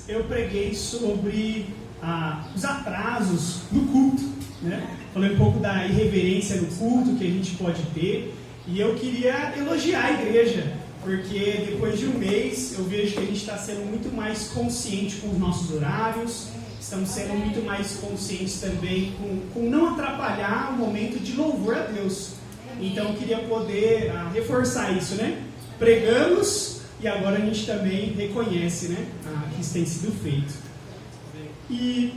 atrás eu preguei sobre os atrasos no culto, né? Falei um pouco da irreverência no culto que a gente pode ter, e eu queria elogiar a igreja, porque depois de um mês eu vejo que a gente está sendo muito mais consciente com os nossos horários, estamos sendo muito mais conscientes também com não atrapalhar o momento de louvor a Deus. Então eu queria poder reforçar isso, né? Pregamos e agora a gente também reconhece, né, que isso tem sido feito. E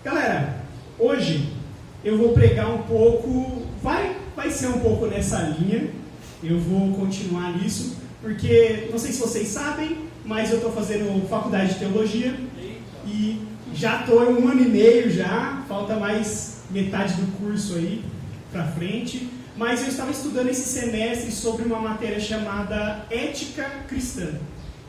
galera, hoje eu vou pregar um pouco, vai ser um pouco nessa linha, eu vou continuar nisso, porque não sei se vocês sabem, mas eu estou fazendo faculdade de teologia e já estou em 1 ano e meio já, falta mais metade do curso aí para frente, mas eu estava estudando esse semestre sobre uma matéria chamada Ética Cristã,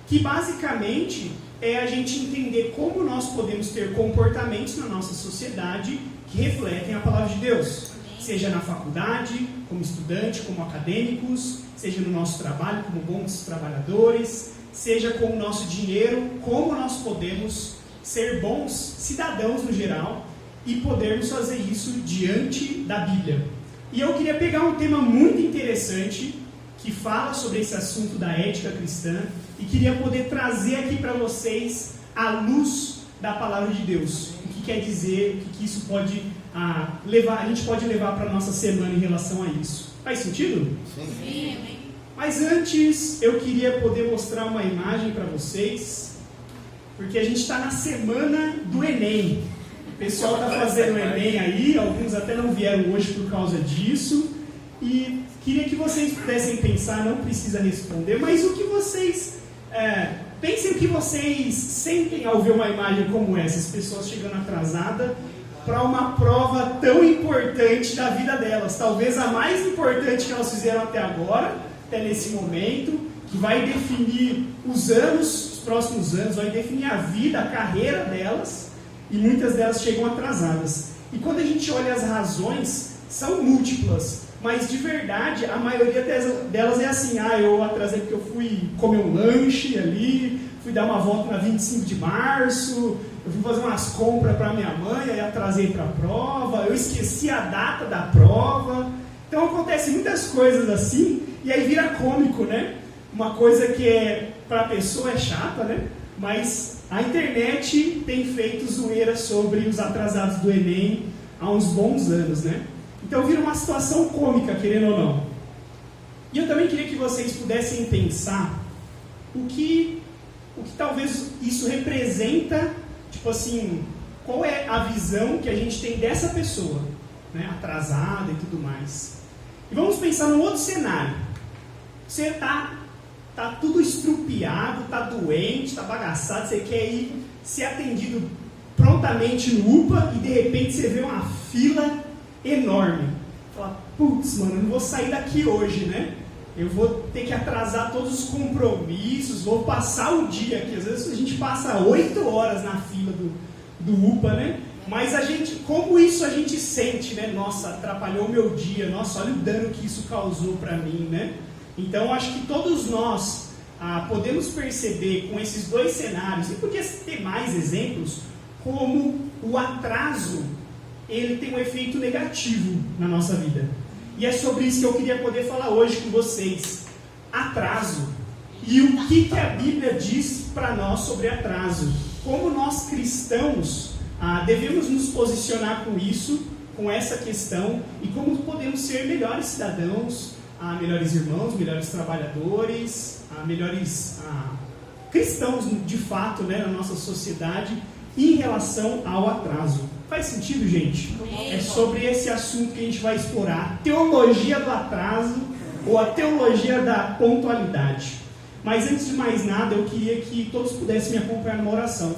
que basicamente é a gente entender como nós podemos ter comportamentos na nossa sociedade que refletem a palavra de Deus, seja na faculdade, como estudante, como acadêmicos, seja no nosso trabalho, como bons trabalhadores, seja com o nosso dinheiro, como nós podemos ser bons cidadãos no geral e podermos fazer isso diante da Bíblia. E eu queria pegar um tema muito interessante que fala sobre esse assunto da ética cristã e queria poder trazer aqui para vocês a luz da palavra de Deus. O que quer dizer, o que isso pode levar, a gente pode levar para a nossa semana em relação a isso. Faz sentido? Sim. Mas antes eu queria poder mostrar uma imagem para vocês, porque a gente está na semana do Enem. O pessoal está fazendo o Enem aí, alguns até não vieram hoje por causa disso. E queria que vocês pudessem pensar, não precisa responder, mas o que vocês... pensem o que vocês sentem ao ver uma imagem como essa, as pessoas chegando atrasadas para uma prova tão importante da vida delas. Talvez a mais importante que elas fizeram até agora, até nesse momento, que vai definir os anos, os próximos anos, vai definir a vida, a carreira delas, e muitas delas chegam atrasadas. E quando a gente olha as razões, são múltiplas, mas de verdade, a maioria delas é assim: eu atrasei porque eu fui comer um lanche ali, fui dar uma volta na 25 de março, eu fui fazer umas compras para minha mãe, aí atrasei para a prova, eu esqueci a data da prova. Então acontece muitas coisas assim, e aí vira cômico, né? Uma coisa que para a pessoa é chata, né? Mas a internet tem feito zoeira sobre os atrasados do Enem há uns bons anos, né? Então vira uma situação cômica, querendo ou não. E eu também queria que vocês pudessem pensar o que talvez isso representa, tipo assim, qual é a visão que a gente tem dessa pessoa, né, atrasada e tudo mais. E vamos pensar num outro cenário. Você tá tudo estrupiado, tá doente, tá bagaçado, você quer ir ser atendido prontamente no UPA e de repente você vê uma fila enorme. Fala, putz, mano, eu não vou sair daqui hoje, né? Eu vou ter que atrasar todos os compromissos, vou passar o dia aqui. Às vezes a gente passa 8 horas na fila do UPA, né? Mas como isso a gente sente, né? Nossa, atrapalhou o meu dia, nossa, olha o dano que isso causou para mim, né? Então acho que todos nós podemos perceber com esses dois cenários, e podia ter mais exemplos, como o atraso ele tem um efeito negativo na nossa vida. E é sobre isso que eu queria poder falar hoje com vocês. Atraso. E o que a Bíblia diz para nós sobre atraso. Como nós cristãos devemos nos posicionar com isso, com essa questão, e como podemos ser melhores cidadãos, melhores irmãos, melhores trabalhadores, melhores cristãos de fato, né, na nossa sociedade, em relação ao atraso. Faz sentido, gente? É sobre esse assunto que a gente vai explorar, a teologia do atraso ou a teologia da pontualidade. Mas antes de mais nada, eu queria que todos pudessem me acompanhar numa oração.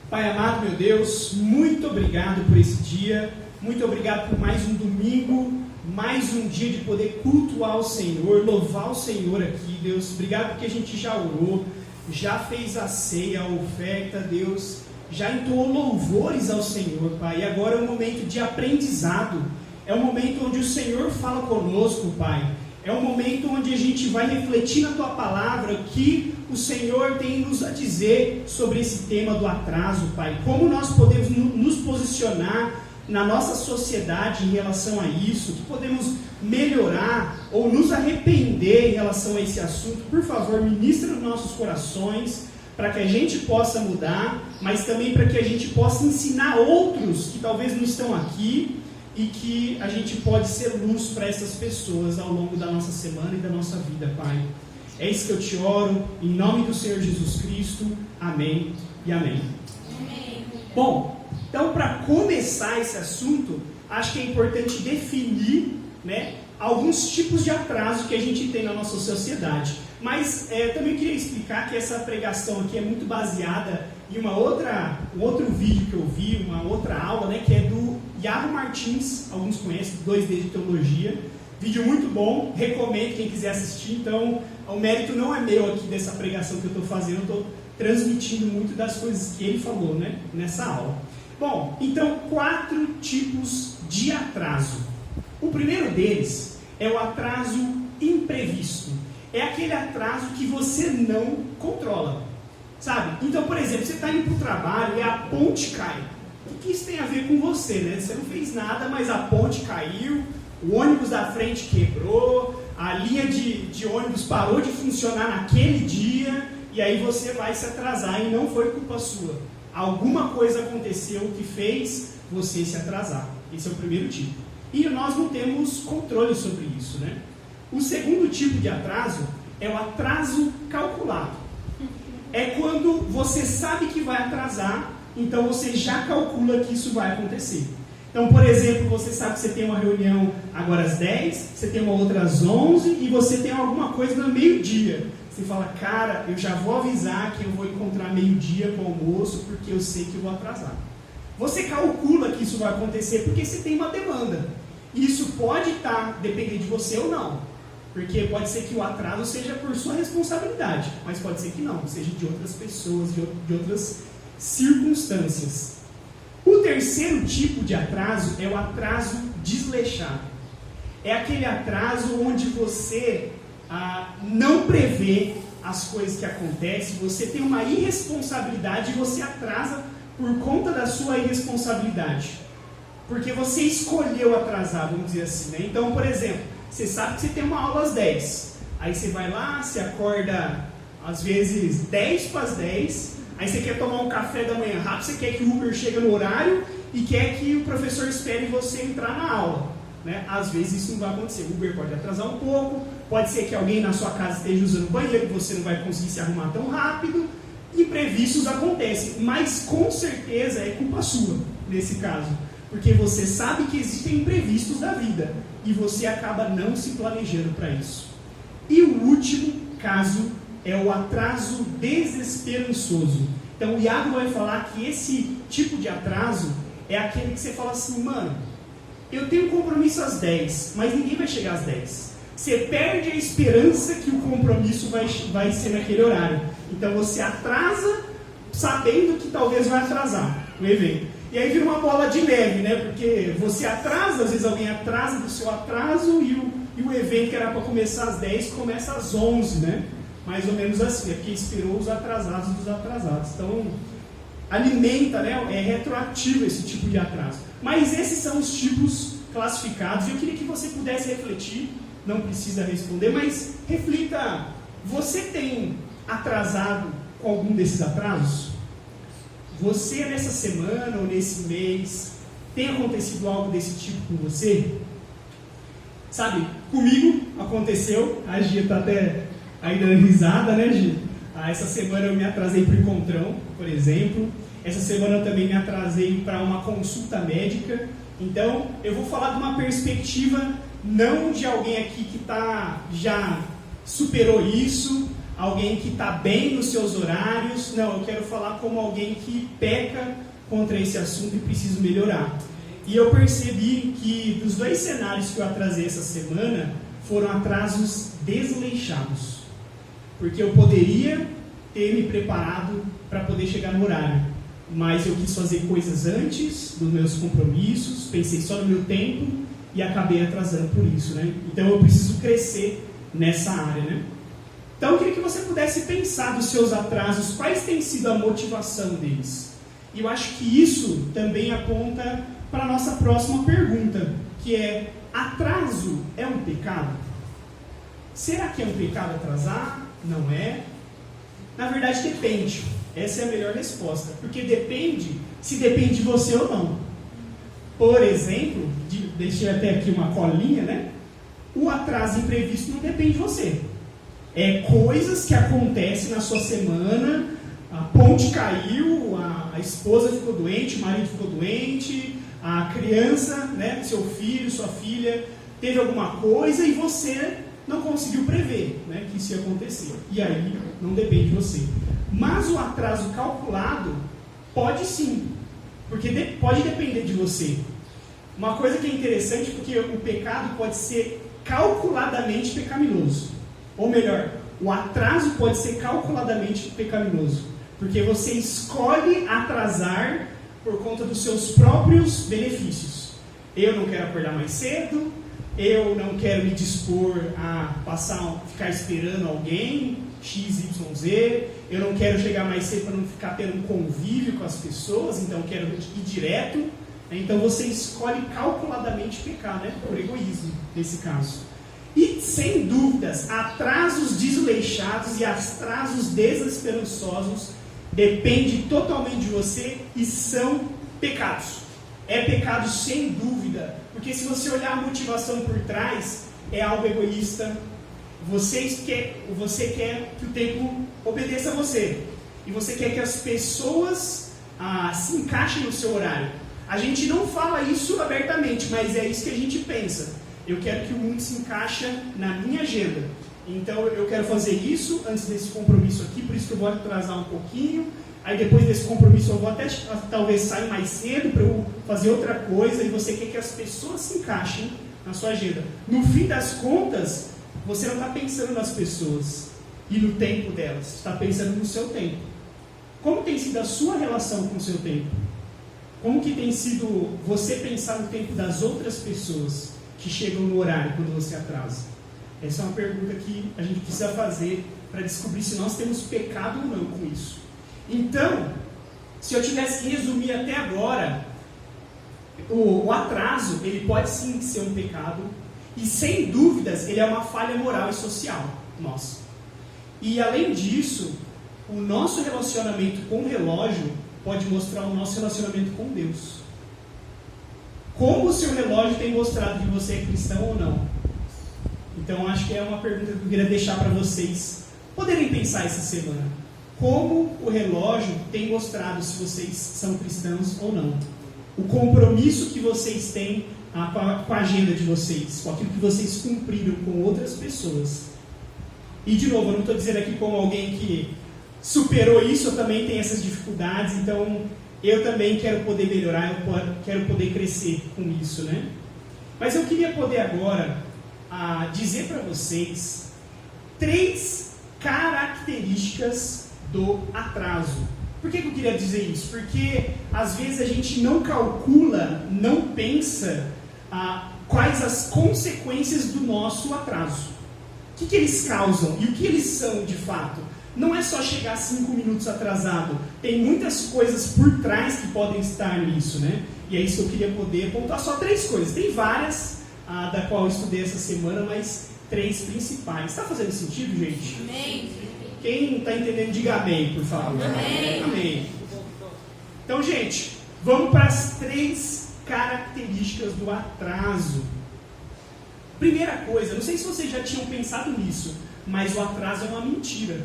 Pai amado, meu Deus, muito obrigado por esse dia, muito obrigado por mais um domingo, mais um dia de poder cultuar o Senhor, louvar o Senhor aqui, Deus. Obrigado porque a gente já orou, já fez a ceia, a oferta, Deus, já entoou louvores ao Senhor, Pai, e agora é um momento de aprendizado, é um momento onde o Senhor fala conosco, Pai, É um momento onde a gente vai refletir na Tua Palavra o que o Senhor tem nos a dizer sobre esse tema do atraso, Pai. Como nós podemos nos posicionar na nossa sociedade em relação a isso, que podemos melhorar ou nos arrepender em relação a esse assunto. Por favor, ministra nos nossos corações, para que a gente possa mudar, mas também para que a gente possa ensinar outros que talvez não estão aqui, e que a gente pode ser luz para essas pessoas ao longo da nossa semana e da nossa vida, Pai. É isso que eu te oro, em nome do Senhor Jesus Cristo. Amém e amém. Amém. Bom, então para começar esse assunto, acho que é importante definir, né, alguns tipos de atraso que a gente tem na nossa sociedade. Mas também queria explicar que essa pregação aqui é muito baseada em um outro vídeo que eu vi, uma outra aula, né, que é do Iago Martins, alguns conhecem, 2D de Teologia. Vídeo muito bom, recomendo quem quiser assistir. Então, o mérito não é meu aqui dessa pregação que eu estou fazendo, eu estou transmitindo muito das coisas que ele falou, né, nessa aula. Bom, então, 4 tipos de atraso. O primeiro deles é o atraso imprevisto. É aquele atraso que você não controla, sabe? Então, por exemplo, você está indo para o trabalho e a ponte cai. O que isso tem a ver com você, né? Você não fez nada, mas a ponte caiu, o ônibus da frente quebrou, a linha de ônibus parou de funcionar naquele dia, e aí você vai se atrasar e não foi culpa sua. Alguma coisa aconteceu que fez você se atrasar. Esse é o primeiro tipo. E nós não temos controle sobre isso, né? O segundo tipo de atraso é o atraso calculado. É quando você sabe que vai atrasar, então você já calcula que isso vai acontecer. Então, por exemplo, você sabe que você tem uma reunião agora às 10, você tem uma outra às 11 e você tem alguma coisa no meio-dia. Você fala, cara, eu já vou avisar que eu vou encontrar meio-dia para o almoço porque eu sei que eu vou atrasar. Você calcula que isso vai acontecer porque você tem uma demanda. E isso pode depender de você ou não. Porque pode ser que o atraso seja por sua responsabilidade, mas pode ser que não, seja de outras pessoas, de outras circunstâncias. O terceiro tipo de atraso é o atraso desleixado. É aquele atraso onde você não prevê as coisas que acontecem, você tem uma irresponsabilidade e você atrasa por conta da sua irresponsabilidade. Porque você escolheu atrasar, vamos dizer assim, né? Então, por exemplo, você sabe que você tem uma aula às 10. Aí você vai lá, você acorda às vezes 10 para as 10. Aí você quer tomar um café da manhã rápido, você quer que o Uber chegue no horário e quer que o professor espere você entrar na aula, né? Às vezes isso não vai acontecer. O Uber pode atrasar um pouco, pode ser que alguém na sua casa esteja usando o banheiro, você não vai conseguir se arrumar tão rápido. Imprevistos acontecem, mas com certeza é culpa sua nesse caso. Porque você sabe que existem imprevistos da vida e você acaba não se planejando para isso. E o último caso é o atraso desesperançoso. Então o Iago vai falar que esse tipo de atraso é aquele que você fala assim, mano, eu tenho compromisso às 10, mas ninguém vai chegar às 10. Você perde a esperança que o compromisso vai ser naquele horário. Então você atrasa sabendo que talvez vai atrasar o evento. E aí vira uma bola de neve, né? Porque você atrasa, às vezes alguém atrasa do seu atraso e o evento que era para começar às 10 começa às 11, né? Mais ou menos assim, é porque esperou os atrasados dos atrasados. Então, alimenta, né? É retroativo esse tipo de atraso. Mas esses são os tipos classificados. E eu queria que você pudesse refletir, não precisa responder, mas reflita, você tem atrasado com algum desses atrasos? Você nessa semana ou nesse mês, tem acontecido algo desse tipo com você? Sabe, comigo aconteceu, a Gia está até aí dando risada, né, Gia? Essa semana eu me atrasei para o encontrão, por exemplo. Essa semana eu também me atrasei para uma consulta médica. Então, eu vou falar de uma perspectiva não de alguém aqui que já superou isso, alguém que está bem nos seus horários. Não, eu quero falar como alguém que peca contra esse assunto e precisa melhorar. E eu percebi que dos 2 cenários que eu atrasei essa semana, foram atrasos desleixados. Porque eu poderia ter me preparado para poder chegar no horário, mas eu quis fazer coisas antes dos meus compromissos, pensei só no meu tempo, e acabei atrasando por isso, né? Então eu preciso crescer nessa área, né? Então eu queria que você pudesse pensar dos seus atrasos, quais tem sido a motivação deles. E eu acho que isso também aponta para a nossa próxima pergunta, que é: atraso é um pecado? Será que é um pecado atrasar? Não é? Na verdade depende. Essa é a melhor resposta, porque depende se depende de você ou não. Por exemplo, deixei até aqui uma colinha, né? O atraso imprevisto não depende de você. É coisas que acontecem na sua semana, a ponte caiu, a esposa ficou doente, o marido ficou doente, a criança, né, seu filho, sua filha, teve alguma coisa e você não conseguiu prever, né, que isso ia acontecer. E aí não depende de você. Mas o atraso calculado pode sim, porque pode depender de você. Uma coisa que é interessante, porque o pecado pode ser calculadamente pecaminoso. Ou melhor, o atraso pode ser calculadamente pecaminoso, porque você escolhe atrasar por conta dos seus próprios benefícios. Eu não quero acordar mais cedo, eu não quero me dispor a ficar esperando alguém, XYZ, eu não quero chegar mais cedo para não ficar tendo um convívio com as pessoas, então eu quero ir direto. Então você escolhe calculadamente pecar, né? Por egoísmo, nesse caso. E, sem dúvidas, atrasos desleixados e atrasos desesperançosos dependem totalmente de você e são pecados. É pecado sem dúvida, porque se você olhar a motivação por trás, é algo egoísta. Você quer que o tempo obedeça a você. E você quer que as pessoas se encaixem no seu horário. A gente não fala isso abertamente, mas é isso que a gente pensa. Eu quero que o mundo se encaixe na minha agenda. Então eu quero fazer isso antes desse compromisso aqui, por isso que eu vou atrasar um pouquinho. Aí depois desse compromisso eu vou até talvez sair mais cedo para eu fazer outra coisa. E você quer que as pessoas se encaixem na sua agenda. No fim das contas, você não está pensando nas pessoas e no tempo delas. Você está pensando no seu tempo. Como tem sido a sua relação com o seu tempo? Como que tem sido você pensar no tempo das outras pessoas que chegam no horário quando você atrasa? Essa é uma pergunta que a gente precisa fazer para descobrir se nós temos pecado ou não com isso. Então, se eu tivesse que resumir até agora, o atraso, ele pode sim ser um pecado, e sem dúvidas ele é uma falha moral e social nossa. E além disso, o nosso relacionamento com o relógio pode mostrar o nosso relacionamento com Deus. Como o seu relógio tem mostrado que você é cristão ou não? Então acho que é uma pergunta que eu queria deixar para vocês poderem pensar essa semana. Como o relógio tem mostrado se vocês são cristãos ou não? O compromisso que vocês têm com a agenda de vocês, com aquilo que vocês cumpriram com outras pessoas. E de novo, eu não estou dizendo aqui como alguém que superou isso, eu também tenho essas dificuldades, então eu também quero poder melhorar, eu quero poder crescer com isso, né? Mas eu queria poder agora dizer para vocês 3 características do atraso. Por que eu queria dizer isso? Porque às vezes a gente não calcula, não pensa quais as consequências do nosso atraso. O que eles causam e o que eles são de fato? Não é só chegar 5 minutos atrasado. Tem muitas coisas por trás que podem estar nisso, né? E é isso que eu queria poder apontar só 3 coisas. Tem várias, da qual eu estudei essa semana, mas 3 principais. Está fazendo sentido, gente? Amém. Quem está entendendo, diga amém, por favor. Amém. Amém. Então, gente, vamos para as 3 características do atraso. Primeira coisa, não sei se vocês já tinham pensado nisso, mas o atraso é uma mentira.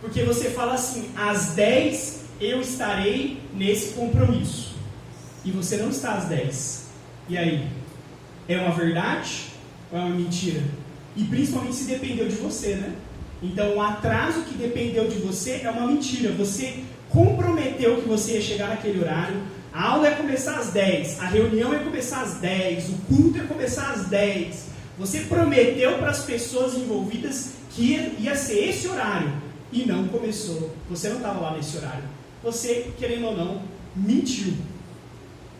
Porque você fala assim, às 10 eu estarei nesse compromisso. E você não está às 10. E aí? É uma verdade ou é uma mentira? E principalmente se dependeu de você, né? Então o atraso que dependeu de você é uma mentira. Você comprometeu que você ia chegar naquele horário, a aula ia começar às 10, a reunião ia começar às 10, o culto ia começar às 10. Você prometeu para as pessoas envolvidas que ia ser esse horário. E não começou. Você não estava lá nesse horário. Você, querendo ou não, mentiu.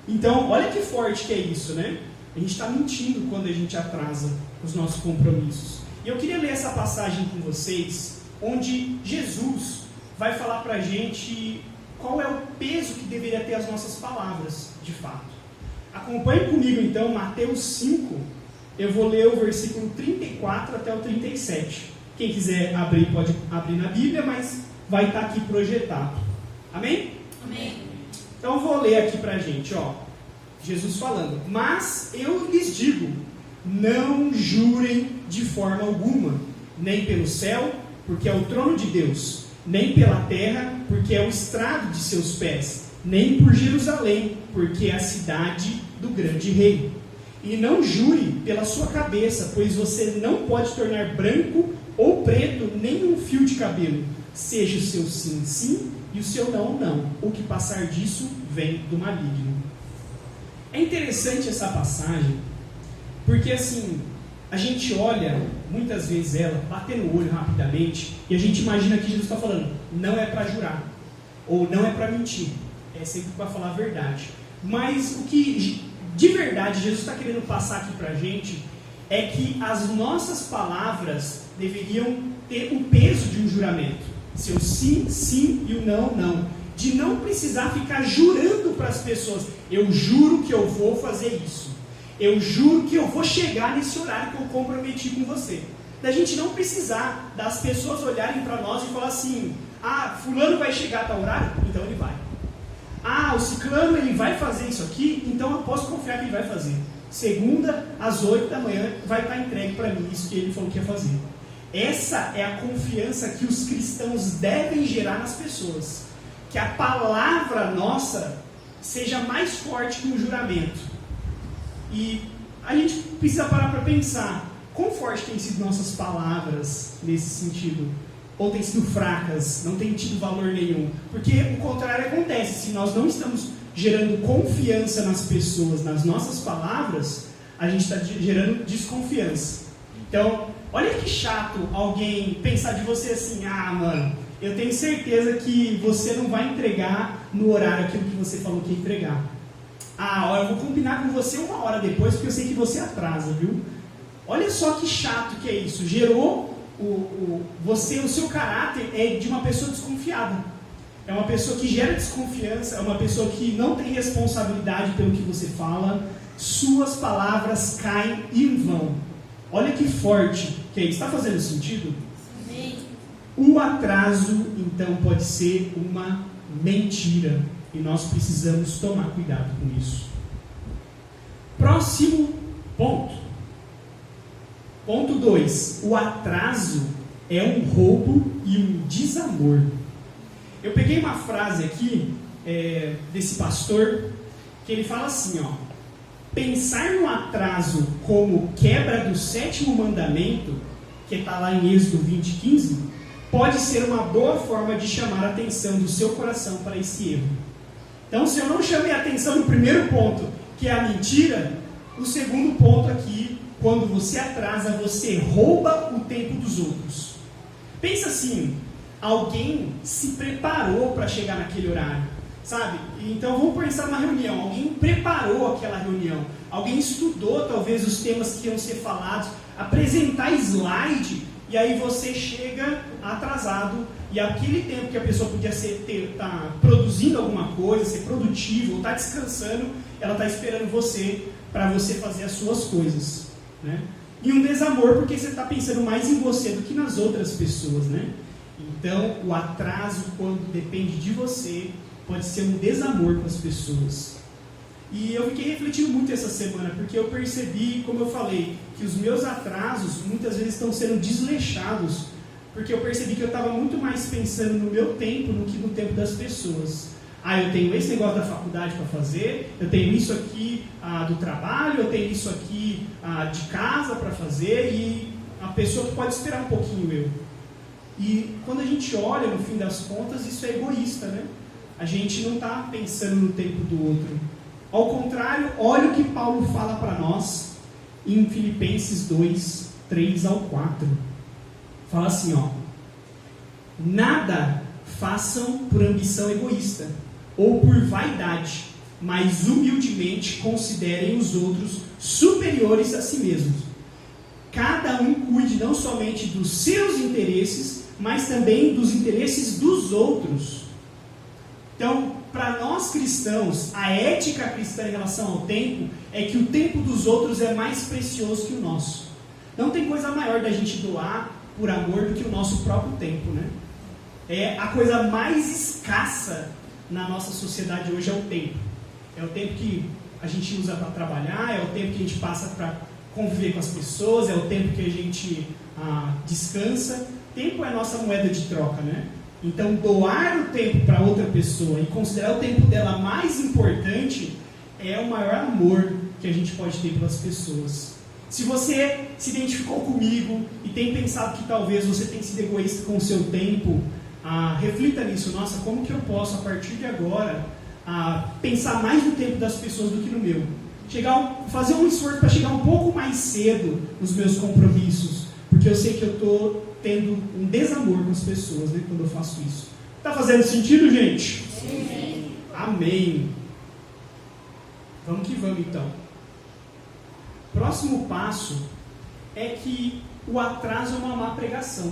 Então, olha que forte que é isso, né? A gente está mentindo quando a gente atrasa os nossos compromissos. E eu queria ler essa passagem com vocês, onde Jesus vai falar para a gente qual é o peso que deveria ter as nossas palavras, de fato. Acompanhe comigo então Mateus 5, eu vou ler o versículo 34 até o 37. Quem quiser abrir, pode abrir na Bíblia, mas vai estar aqui projetado. Amém? Amém. Então eu vou ler aqui para a gente, ó. Jesus falando: mas eu lhes digo, não jurem de forma alguma, nem pelo céu, porque é o trono de Deus, nem pela terra, porque é o estrado de seus pés, nem por Jerusalém, porque é a cidade do grande rei. E não jure pela sua cabeça, pois você não pode tornar branco ou preto nem um fio de cabelo. Seja o seu sim, sim, e o seu não, não. O que passar disso vem do maligno. É interessante essa passagem, porque assim, a gente olha muitas vezes ela, batendo o olho rapidamente, e a gente imagina que Jesus está falando, não é para jurar, ou não é para mentir, é sempre para falar a verdade. Mas o que de verdade Jesus está querendo passar aqui para a gente é que as nossas palavras deveriam ter o peso de um juramento. Seu sim, sim e o não, não. De não precisar ficar jurando para as pessoas, eu juro que eu vou fazer isso. Eu juro que eu vou chegar nesse horário que eu comprometi com você. Da gente não precisar das pessoas olharem para nós e falar assim, ah, fulano vai chegar a tal horário? Então ele vai. Ah, o ciclano ele vai fazer isso aqui? Então eu posso confiar que ele vai fazer. Segunda, às 8 da manhã, vai estar entregue para mim isso que ele falou que ia fazer. Essa é a confiança que os cristãos devem gerar nas pessoas. Que a palavra nossa seja mais forte que um juramento. E a gente precisa parar para pensar, quão forte têm sido nossas palavras nesse sentido? Ou têm sido fracas, não têm tido valor nenhum? Porque o contrário acontece, se nós não estamos gerando confiança nas pessoas, nas nossas palavras, a gente está gerando desconfiança. Então, olha que chato alguém pensar de você assim, ah, mano, eu tenho certeza que você não vai entregar no horário aquilo que você falou que ia entregar. Ah, ó, eu vou combinar com você 1 hora depois, porque eu sei que você atrasa, viu? Olha só que chato que é isso. Gerou o seu caráter é de uma pessoa desconfiada. É uma pessoa que gera desconfiança, é uma pessoa que não tem responsabilidade pelo que você fala. Suas palavras caem em vão. Olha que forte que é isso. Está fazendo sentido? Sim. O atraso, então, pode ser uma mentira. E nós precisamos tomar cuidado com isso. Próximo ponto. Ponto 2. O atraso é um roubo e um desamor. Eu peguei uma frase aqui desse pastor, que ele fala assim, ó. Pensar no atraso como quebra do 7º mandamento, que está lá em Êxodo 20:15, pode ser uma boa forma de chamar a atenção do seu coração para esse erro. Então, se eu não chamei a atenção no primeiro ponto, que é a mentira, o segundo ponto aqui, quando você atrasa, você rouba o tempo dos outros. Pensa assim, alguém se preparou para chegar naquele horário, sabe? Então vamos pensar numa reunião, alguém preparou aquela reunião, alguém estudou talvez os temas que iam ser falados, apresentar slide, e aí você chega atrasado, e aquele tempo que a pessoa podia estar produzindo alguma coisa, ser produtivo, ou estar descansando, ela está esperando você para você fazer as suas coisas, né? E um desamor porque você está pensando mais em você do que nas outras pessoas, né? Então, o atraso, quando depende de você, pode ser um desamor com as pessoas. E eu fiquei refletindo muito essa semana, porque eu percebi, como eu falei, que os meus atrasos muitas vezes estão sendo desleixados, porque eu percebi que eu estava muito mais pensando no meu tempo do que no tempo das pessoas. Ah, eu tenho esse negócio da faculdade para fazer, eu tenho isso aqui do trabalho, eu tenho isso aqui de casa para fazer, e a pessoa pode esperar um pouquinho eu. E quando a gente olha, no fim das contas, isso é egoísta, né? A gente não está pensando no tempo do outro. Ao contrário, olha o que Paulo fala para nós em Filipenses 2, 3 ao 4. Fala assim, ó. Nada façam por ambição egoísta ou por vaidade, mas humildemente considerem os outros superiores a si mesmos. Cada um cuide não somente dos seus interesses, mas também dos interesses dos outros. Então, para nós cristãos, a ética cristã em relação ao tempo é que o tempo dos outros é mais precioso que o nosso. Não tem coisa maior da gente doar por amor do que o nosso próprio tempo, né? É a coisa mais escassa na nossa sociedade hoje é o tempo. É o tempo que a gente usa para trabalhar, é o tempo que a gente passa para conviver com as pessoas, é o tempo que a gente descansa. Tempo é a nossa moeda de troca, né? Então, doar o tempo para outra pessoa e considerar o tempo dela mais importante é o maior amor que a gente pode ter pelas pessoas. Se você se identificou comigo e tem pensado que talvez você tenha sido egoísta com o seu tempo, reflita nisso. Nossa, como que eu posso, a partir de agora, pensar mais no tempo das pessoas do que no meu? Fazer um esforço para chegar um pouco mais cedo nos meus compromissos, porque eu sei que eu estou tendo um desamor com as pessoas, né, quando eu faço isso. Está fazendo sentido, gente? Sim. Amém. Vamos que vamos, então. Próximo passo é que o atraso é uma má pregação.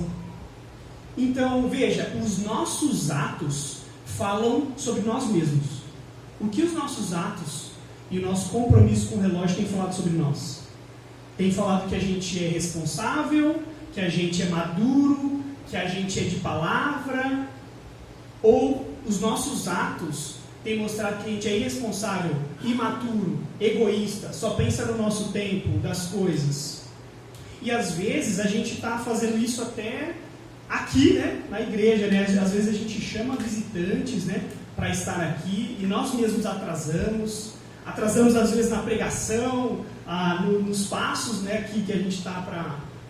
Então, veja, os nossos atos falam sobre nós mesmos. O que os nossos atos e o nosso compromisso com o relógio têm falado sobre nós? Tem falado que a gente é responsável, que a gente é maduro, que a gente é de palavra? Ou os nossos atos têm mostrado que a gente é irresponsável, imaturo, egoísta, só pensa no nosso tempo, das coisas? E às vezes a gente está fazendo isso até aqui, né, na igreja, né? Às vezes a gente chama visitantes, né, para estar aqui e nós mesmos atrasamos às vezes na pregação, nos passos, né, que a gente está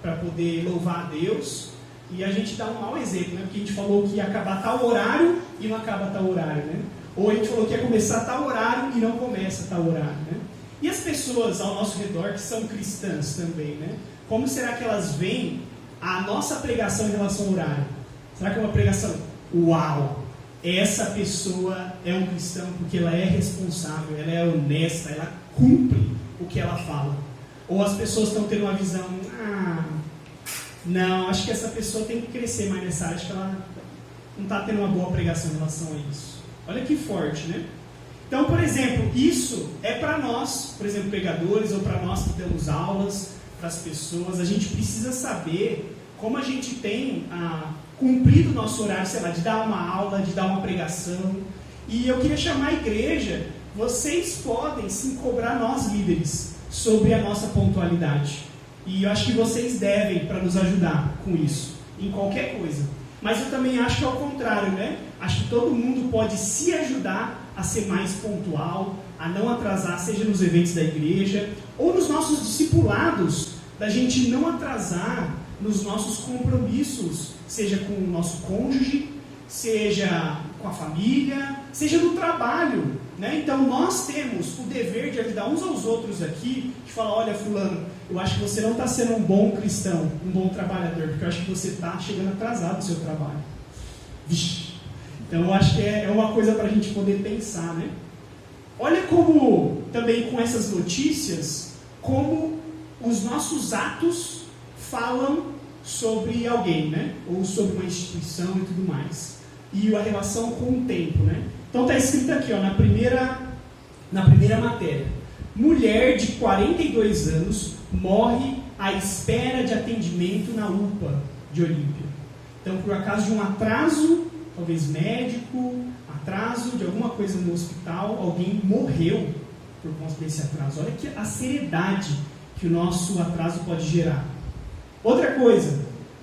para poder louvar a Deus, e a gente dá um mau exemplo, né, porque a gente falou que ia acabar tal horário e não acaba tal horário, né? Ou a gente falou que ia começar tal horário e não começa tal horário, né? E as pessoas ao nosso redor que são cristãs também, né? Como será que elas veem a nossa pregação em relação ao horário? Será que é uma pregação? Uau! Essa pessoa é um cristão porque ela é responsável, ela é honesta, ela cumpre o que ela fala. Ou as pessoas estão tendo uma visão, não, acho que essa pessoa tem que crescer mais nessa área, acho que ela não está tendo uma boa pregação em relação a isso. Olha que forte, né? Então, por exemplo, isso é para nós, por exemplo, pregadores, ou para nós que damos aulas para as pessoas, a gente precisa saber como a gente tem cumprido o nosso horário, sei lá, de dar uma aula, de dar uma pregação. E eu queria chamar a igreja, vocês podem sim cobrar nós líderes sobre a nossa pontualidade. E eu acho que vocês devem para nos ajudar com isso, em qualquer coisa. Mas eu também acho que é o contrário, né? Acho que todo mundo pode se ajudar a ser mais pontual, a não atrasar, seja nos eventos da igreja, ou nos nossos discipulados, da gente não atrasar nos nossos compromissos, seja com o nosso cônjuge, seja com a família, seja no trabalho, né? Então nós temos o dever de ajudar uns aos outros aqui, de falar, olha fulano, eu acho que você não está sendo um bom cristão, um bom trabalhador, porque eu acho que você está chegando atrasado no seu trabalho. Vixe. Então eu acho que é uma coisa para a gente poder pensar, né? Olha como, também com essas notícias, como os nossos atos falam sobre alguém, né? Ou sobre uma instituição e tudo mais. E a relação com o tempo, né? Então está escrito aqui, ó, na primeira matéria. Mulher de 42 anos morre à espera de atendimento na UPA de Olímpia. Então, por acaso de um atraso, talvez médico, atraso de alguma coisa no hospital, alguém morreu por conta desse atraso. Olha que a seriedade que o nosso atraso pode gerar. Outra coisa,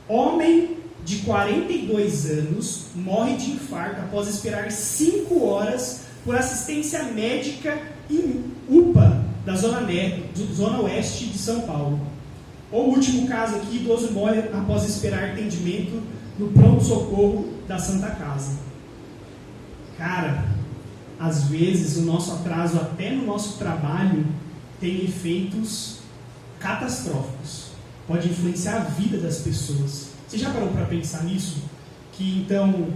homem de 42 anos morre de infarto após esperar 5 horas por assistência médica em UPA da Zona Oeste de São Paulo. Ou o último caso aqui, idoso morre após esperar atendimento no pronto-socorro da Santa Casa. Cara, às vezes o nosso atraso até no nosso trabalho tem efeitos catastróficos. Pode influenciar a vida das pessoas. Você já parou para pensar nisso? Que então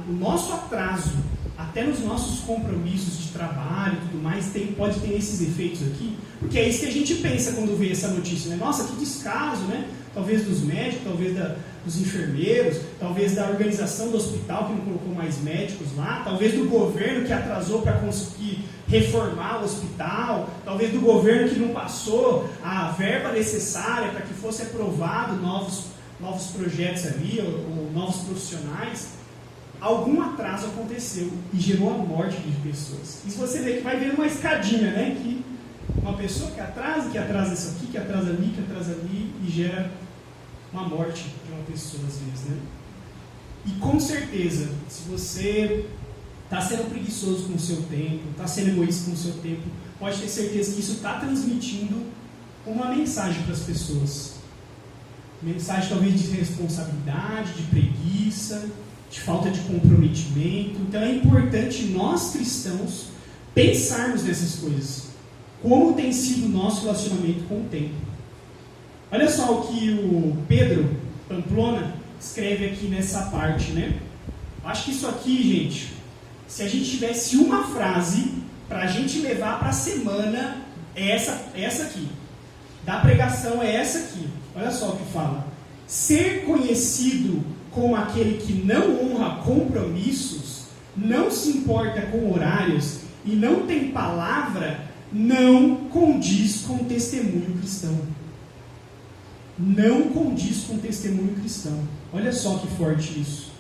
o nosso atraso até nos nossos compromissos de trabalho e tudo mais, pode ter esses efeitos aqui, porque é isso que a gente pensa quando vê essa notícia, né? Nossa, que descaso, né? Talvez dos médicos, talvez dos enfermeiros, talvez da organização do hospital que não colocou mais médicos lá, talvez do governo que atrasou para conseguir reformar o hospital, talvez do governo que não passou a verba necessária para que fosse aprovado novos projetos ali, ou novos profissionais. Algum atraso aconteceu e gerou a morte de pessoas. E se você vê que vai vendo uma escadinha, né? Que uma pessoa que atrasa isso aqui, que atrasa ali, e gera uma morte de uma pessoa às vezes, né? E com certeza, se você está sendo preguiçoso com o seu tempo, está sendo egoísta com o seu tempo, pode ter certeza que isso está transmitindo uma mensagem para as pessoas. Mensagem talvez de responsabilidade, de preguiça, de falta de comprometimento. Então é importante nós cristãos pensarmos nessas coisas. Como tem sido o nosso relacionamento com o tempo. Olha só o que o Pedro Pamplona escreve aqui nessa parte, né? Acho que isso aqui, gente, se a gente tivesse uma frase para a gente levar para a semana, é essa aqui. Da pregação é essa aqui. Olha só o que fala. Ser conhecido como aquele que não honra compromissos, não se importa com horários e não tem palavra, não condiz com o testemunho cristão. Não condiz com o testemunho cristão. Olha só que forte isso.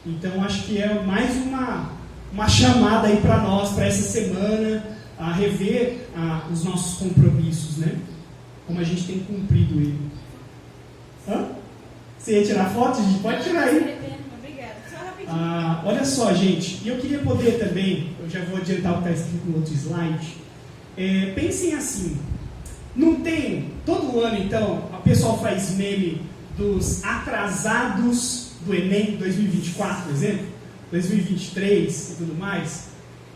Então acho que é mais uma chamada aí para nós, para essa semana, a rever os nossos compromissos, né? Como a gente tem cumprido ele. Hã? Você ia tirar foto, gente? Pode tirar aí. Obrigada. Só rapidinho. Olha só, gente. E eu queria poder também, eu já vou adiantar o que está escrito no outro slide. Pensem assim. Não tem, todo ano então, o pessoal faz meme dos atrasados do Enem 2024, por exemplo, 2023 e tudo mais.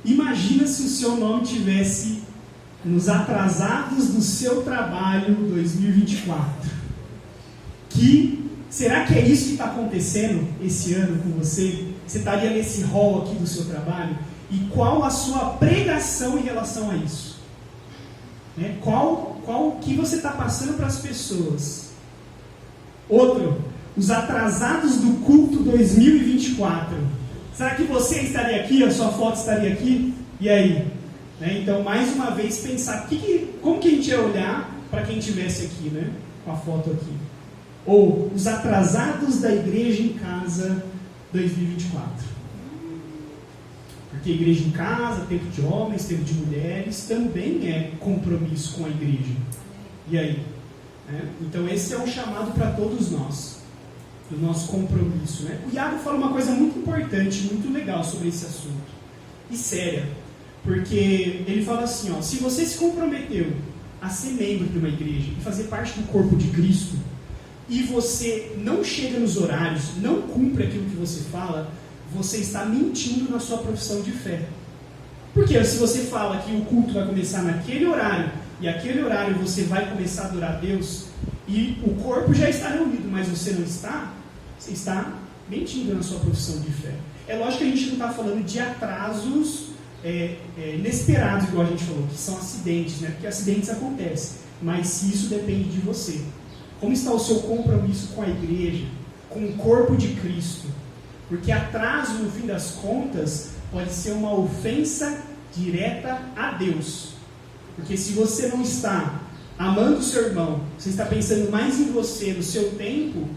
Imagina se o seu nome tivesse nos atrasados do seu trabalho 2024. Será que é isso que está acontecendo esse ano com você? Você estaria nesse rol aqui do seu trabalho? E qual a sua pregação em relação a isso? Qual que você está passando para as pessoas? Outro, os atrasados do culto 2024. Será que você estaria aqui, a sua foto estaria aqui? E aí? Então, mais uma vez, pensar como que a gente ia olhar para quem estivesse aqui, né? Com a foto aqui. Ou os atrasados da igreja em casa 2024. Porque igreja em casa, tempo de homens, tempo de mulheres, também é compromisso com a igreja. E aí? Então esse é um chamado para todos nós, do nosso compromisso, né? O Iago fala uma coisa muito importante, muito legal sobre esse assunto. E séria. Porque ele fala assim, se você se comprometeu a ser membro de uma igreja e fazer parte do corpo de Cristo, e você não chega nos horários, não cumpre aquilo que você fala, você está mentindo na sua profissão de fé. Porque se você fala que o culto vai começar naquele horário, e aquele horário você vai começar a adorar a Deus, e o corpo já está reunido, mas você não está, você está mentindo na sua profissão de fé. É lógico que a gente não está falando de atrasos inesperados, igual a gente falou, que são acidentes, né? Porque acidentes acontecem, mas se isso depende de você. Como está o seu compromisso com a igreja, com o corpo de Cristo? Porque atraso, no fim das contas, pode ser uma ofensa direta a Deus. Porque se você não está amando o seu irmão, você está pensando mais em você, no seu tempo,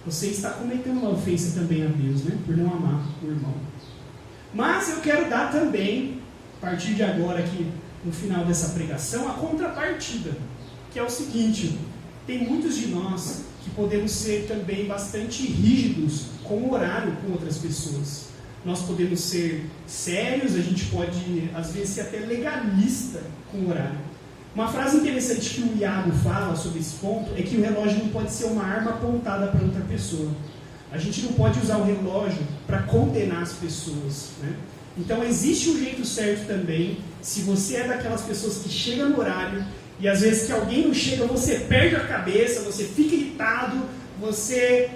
você está cometendo uma ofensa também a Deus, né? Por não amar o irmão. Mas eu quero dar também, a partir de agora aqui, no final dessa pregação, a contrapartida, que é o seguinte: tem muitos de nós que podemos ser também bastante rígidos com o horário com outras pessoas. Nós podemos ser sérios, a gente pode, às vezes, ser até legalista com o horário. Uma frase interessante que o Iago fala sobre esse ponto é que o relógio não pode ser uma arma apontada para outra pessoa. A gente não pode usar o relógio para condenar as pessoas, né? Então, existe um jeito certo também. Se você é daquelas pessoas que chegam no horário e às vezes que alguém não chega, você perde a cabeça, você fica irritado,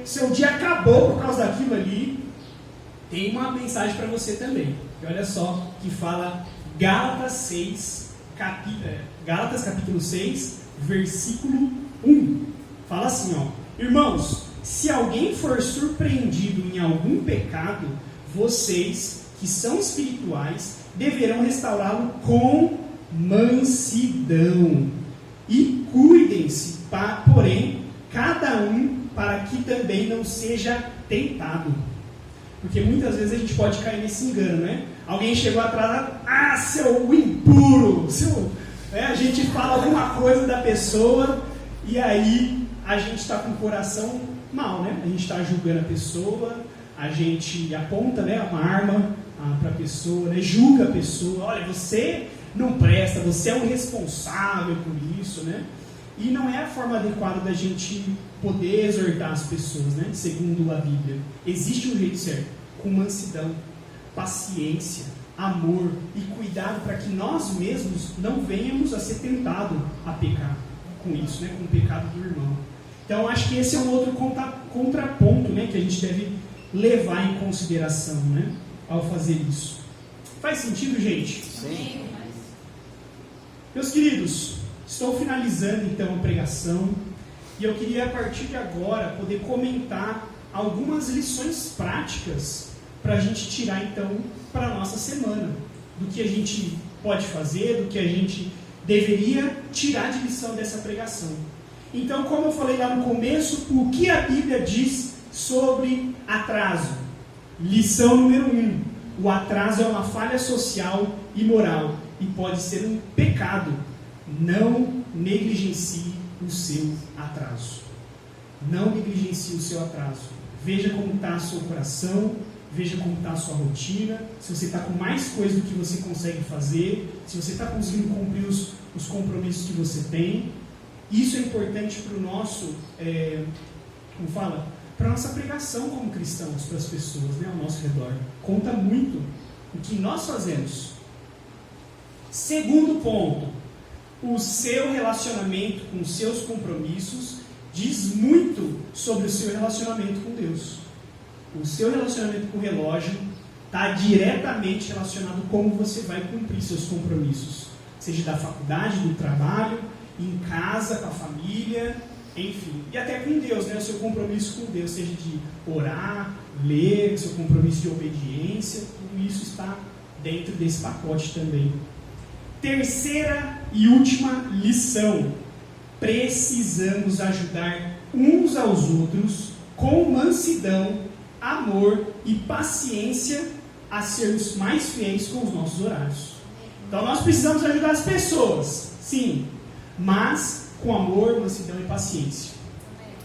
seu dia acabou por causa daquilo ali, tem uma mensagem para você também. E olha só que fala Gálatas capítulo 6, versículo 1. Fala assim, ó: irmãos, se alguém for surpreendido em algum pecado, vocês, que são espirituais, deverão restaurá-lo com mansidão. E cuidem-se, porém, cada um, para que também não seja tentado. Porque muitas vezes a gente pode cair nesse engano, né? Alguém chegou atrasado, seu impuro, a gente fala alguma coisa da pessoa e aí a gente está com o coração mal, né? A gente está julgando a pessoa, a gente aponta, né, uma arma para a pessoa, né? Julga a pessoa, olha, você não presta, você é um responsável por isso, né? E não é a forma adequada da gente poder exortar as pessoas, né? Segundo a Bíblia. Existe um jeito certo, com mansidão, paciência, amor e cuidado para que nós mesmos não venhamos a ser tentados a pecar com isso, né? Com o pecado do irmão. Então, acho que esse é um outro contraponto, né? Que a gente deve levar em consideração, né? Ao fazer isso. Faz sentido, gente? Sim. Meus queridos, estou finalizando então a pregação e eu queria a partir de agora poder comentar algumas lições práticas para a gente tirar então para a nossa semana, do que a gente pode fazer, do que a gente deveria tirar de lição dessa pregação. Então, como eu falei lá no começo, o que a Bíblia diz sobre atraso? Lição número 1: o atraso é uma falha social e moral e pode ser um pecado. Não negligencie o seu atraso. Não negligencie o seu atraso. Veja como está o seu coração, veja como está a sua rotina, se você está com mais coisa do que você consegue fazer, se você está conseguindo cumprir os compromissos que você tem. Isso é importante para o nosso, para a nossa pregação como cristãos, para as pessoas, né, ao nosso redor. Conta muito o que nós fazemos. Segundo ponto, o seu relacionamento com os seus compromissos diz muito sobre o seu relacionamento com Deus. O seu relacionamento com o relógio está diretamente relacionado com como você vai cumprir seus compromissos, seja da faculdade, do trabalho, em casa, com a família, enfim, e até com Deus, né? O seu compromisso com Deus, seja de orar, ler, o seu compromisso de obediência, tudo isso está dentro desse pacote também. Terceira e última lição: precisamos ajudar uns aos outros com mansidão, amor e paciência a sermos mais fiéis com os nossos horários. Então nós precisamos ajudar as pessoas, sim, mas com amor, mansidão e paciência.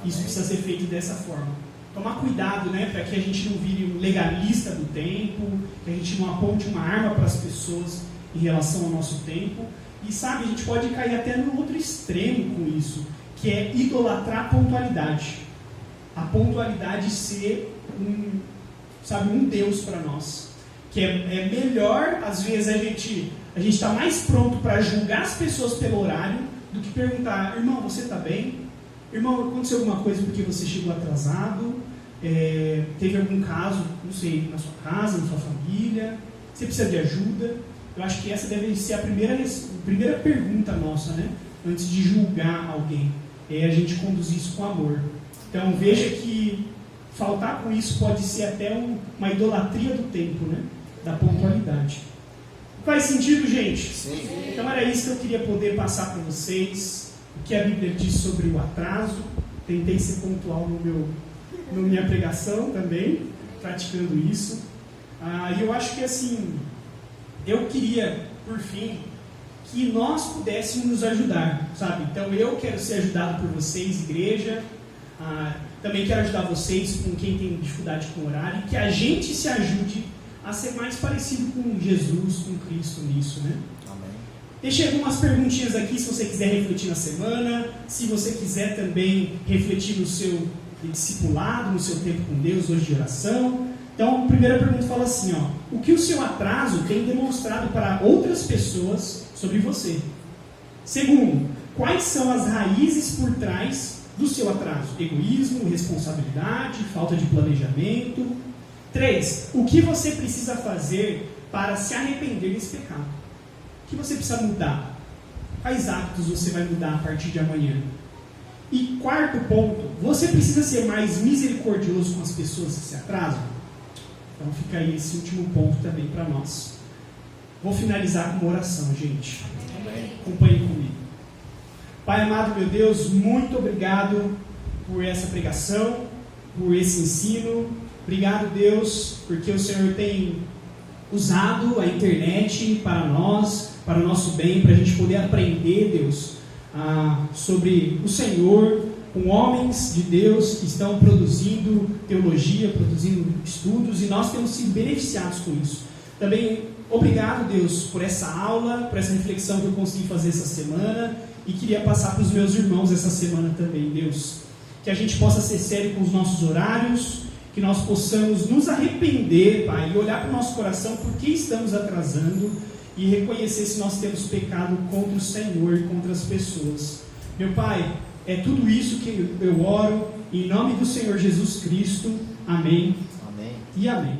Isso precisa ser feito dessa forma. Tomar cuidado, né, para que a gente não vire um legalista do tempo, que a gente não aponte uma arma para as pessoas em relação ao nosso tempo. E sabe, a gente pode cair até no outro extremo com isso, que é idolatrar a pontualidade. A pontualidade ser um Deus para nós. Que é melhor, às vezes, a gente está mais pronto para julgar as pessoas pelo horário do que perguntar: irmão, você está bem? Irmão, aconteceu alguma coisa porque você chegou atrasado? Teve algum caso, não sei, na sua casa, na sua família? Você precisa de ajuda? Eu acho que essa deve ser a primeira pergunta nossa, né? Antes de julgar alguém. É a gente conduzir isso com amor. Então veja que faltar com isso pode ser até uma idolatria do tempo, né? Da pontualidade. Faz sentido, gente? Sim. Então era isso que eu queria poder passar para vocês. O que a Bíblia diz sobre o atraso. Tentei ser pontual na minha pregação também, praticando isso. E eu acho que assim, eu queria, por fim, que nós pudéssemos nos ajudar, sabe? Então eu quero ser ajudado por vocês, igreja. Também quero ajudar vocês com quem tem dificuldade com o horário, que a gente se ajude a ser mais parecido com Jesus, com Cristo nisso, né? Amém. Deixei algumas perguntinhas aqui, se você quiser refletir na semana, se você quiser também refletir no seu discipulado, no seu tempo com Deus, hoje de oração. Então, a primeira pergunta fala assim, ó: o que o seu atraso tem demonstrado para outras pessoas sobre você? Segundo, quais são as raízes por trás do seu atraso? Egoísmo, irresponsabilidade, falta de planejamento. 3. O que você precisa fazer para se arrepender desse pecado. O que você precisa mudar? Quais hábitos você vai mudar a partir de amanhã? E quarto ponto, você precisa ser mais misericordioso com as pessoas que se atrasam? Então fica aí esse último ponto também para nós. Vou finalizar com uma oração, gente. Amém. Acompanhe comigo. Pai amado, meu Deus, muito obrigado por essa pregação, por esse ensino. Obrigado, Deus, porque o Senhor tem usado a internet para nós, para o nosso bem, para a gente poder aprender, Deus, sobre o Senhor, com homens de Deus que estão produzindo teologia, produzindo estudos, e nós temos sido beneficiados com isso. Também, obrigado, Deus, por essa aula, por essa reflexão que eu consegui fazer essa semana, e queria passar para os meus irmãos essa semana também, Deus. Que a gente possa ser sério com os nossos horários, que nós possamos nos arrepender, Pai, e olhar para o nosso coração por que estamos atrasando, e reconhecer se nós temos pecado contra o Senhor e contra as pessoas. Meu Pai, é tudo isso que eu oro, em nome do Senhor Jesus Cristo. Amém. Amém. E amém.